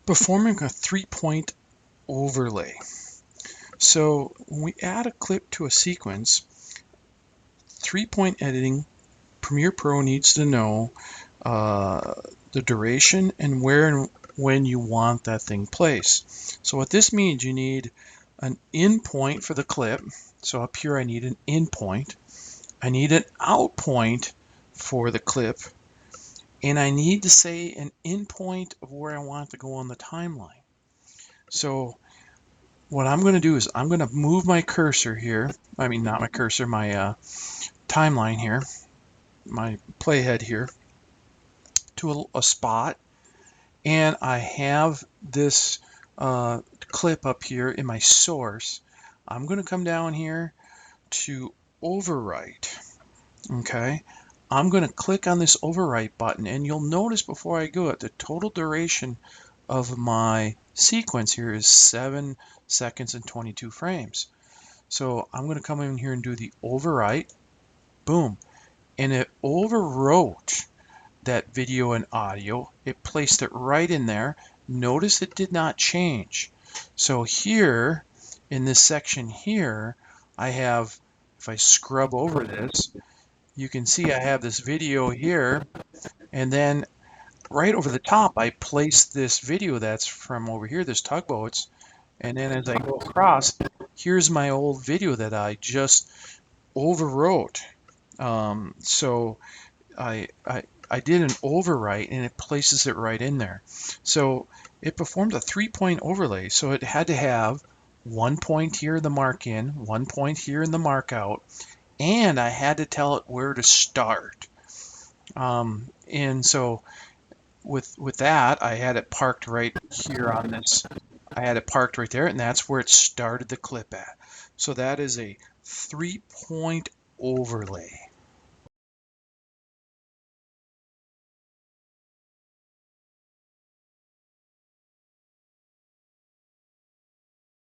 Performing a 3-point overlay. So when we add a clip to a sequence, 3-point editing, Premiere Pro needs to know the duration and where and when you want that thing placed. So what this means, you need an in point for the clip. So up here I need an in point. I need an out point for the clip, and I need to say an in point of where I want it to go on the timeline. So what I'm going to do is I'm going to move my cursor here. I mean, not my cursor, my timeline here, my playhead here, to a spot, and I have this clip up here in my source. I'm going to come down here to overwrite. Okay, I'm going to click on this overwrite button, and you'll notice before I go, the total duration of my sequence here is 7 seconds and 22 frames. So I'm going to come in here and do the overwrite. Boom, and it overwrote that video and audio. It placed it right in there. Notice it did not change. So here in this section here, I have, if I scrub over this, you can see I have this video here, and then right over the top I place this video that's from over here, this tugboats, and then as I go across, here's my old video that I just overwrote. So I did an overwrite, and it places it right in there. So it performed a 3-point overlay. So it had to have 1 point here in the mark in, 1 point here in the mark out, and I had to tell it where to start. And so with that, I had it parked right here on this. I had it parked right there, and that's where it started the clip at. So that is a 3-point overlay.